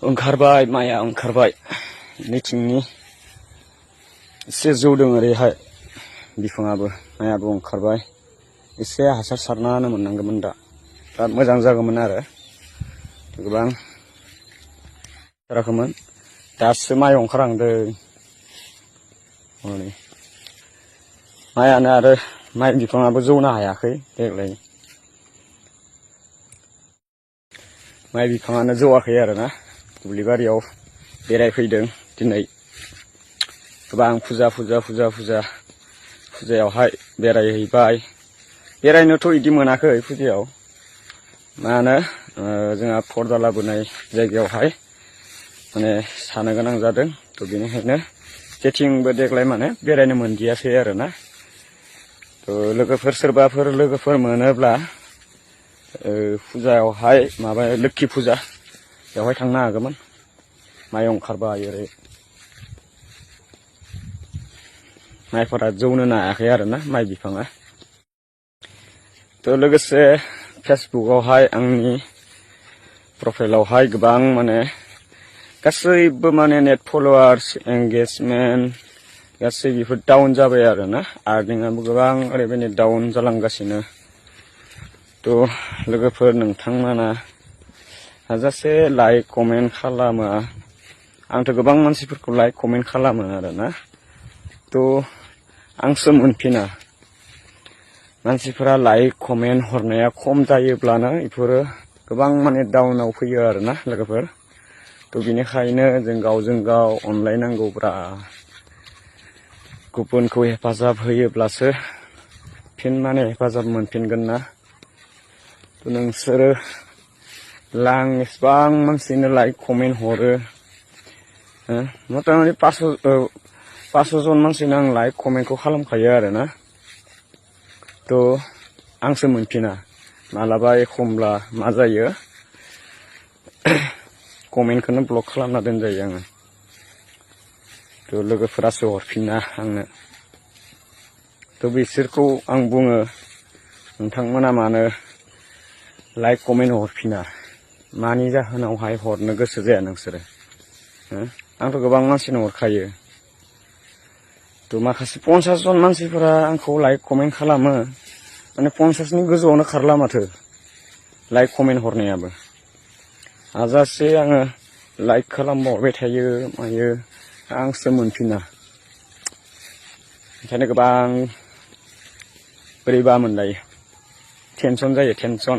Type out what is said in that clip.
ओंखारबाय माइआ ओंखारबाय निथिंनि एसे जौदों ओरैहाय बिफाङाबो माइआबो ओंखारबाय एसे हासार सारना होनो मोननांगौमोन दा मोजां जागौमोन आरो गोबां जाराखैमोन दासो माइ ओंखारहांदों हनै माइआनो आरो माइ बिफाङाबो जौनो हायाखै देग्लाय माइ बिफाङानो जौआखै आरोना दुब्लिबारियाव बेरायफैदों दिनै गोबां फुजायावहाय बेरायहैबाय बेरायनोथ' इदि मोनाखै फुजायाव मानो जोंहा पर्दा लाबोनाय जायगायावहाय माने सानो गोनां जादों थ' बेनिखायनो जेथिंबो देग्लाय माने बेरायनो मोनदियासै आरोना थ' लोगोफोर सोरबाफोर लोगोफोर मोनोब्ला फुजायावहाय माबा लोक्षि फुजा बेवहाय थांनो हागौमोन माइ ओंखारबाय ओरै माइफोरा जौनो हायाखै आरोना माइ बिफाङा थ' लोगोसे फेसबुकआवहाय आंनि प्रफाइलावहाय गोबां माने गासैबो माने नेट फलोवार्स एंगेजमेन्ट गासै बेफोर डाउन जाबाय आरोना आर्निंआबो गोबां ओरैबायदि डाउन जालांगासिनो थ' लोगोफोर नोंथांमोना हाजासे लाइक कमेन्ट खालामो आंथ' गोबां मानसिफोरखौ लाइक कमेन्ट खालामो आरोना थ' आंसो मोनफिना मानसिफोरा लाइक कमेन्ट हरनाया खम जायोब्लानो बेफोरो गोबां माने डाउनाव फैयो आरोना लोगोफोर थ' बेनिखायनो जों गावजों गाव अनलायनांगौब्रा गुबुनखौ हेफाजाब होयोब्लासो फिन माने हेफाजाब मोनफिनगोन ना थ' नोंसोरो लां एसेबां मानसिनो लाइक कमेन्ट हरो मथा मथि 500 जन मानसिनो आं लाइक कमेन्टखौ खालामखायो आरोना थ' आंसो मोनफिना मालाबा एखमब्ला मा जायो कमेन्टखौनो ब्लक खालामना दोनजायो आङो थ' लोगोफोरासो हरफिना आंनो थ' बिसोरखौ आं बुङो नोंथांमोना मानो लाइक कमेन्ट हरफिना मानि जाहोनावहाय हरनो गोसो जाया नोंसोरो आंथ' गोबां मानसिनो हरखायो थ' माखासे 50 जन मानसिफोरा आंखौ लाइक कमेन्ट खालामो माने 50नि गोजौआवनो खारला माथो लाइक कमेन्ट हरनायाबो हाजासे आङो लाइक खालामबावबाय थायो मायो आंसो मोनफिना ओंखायनो गोबां बोरैबा मोनलायो टेनसन जायो टेनसन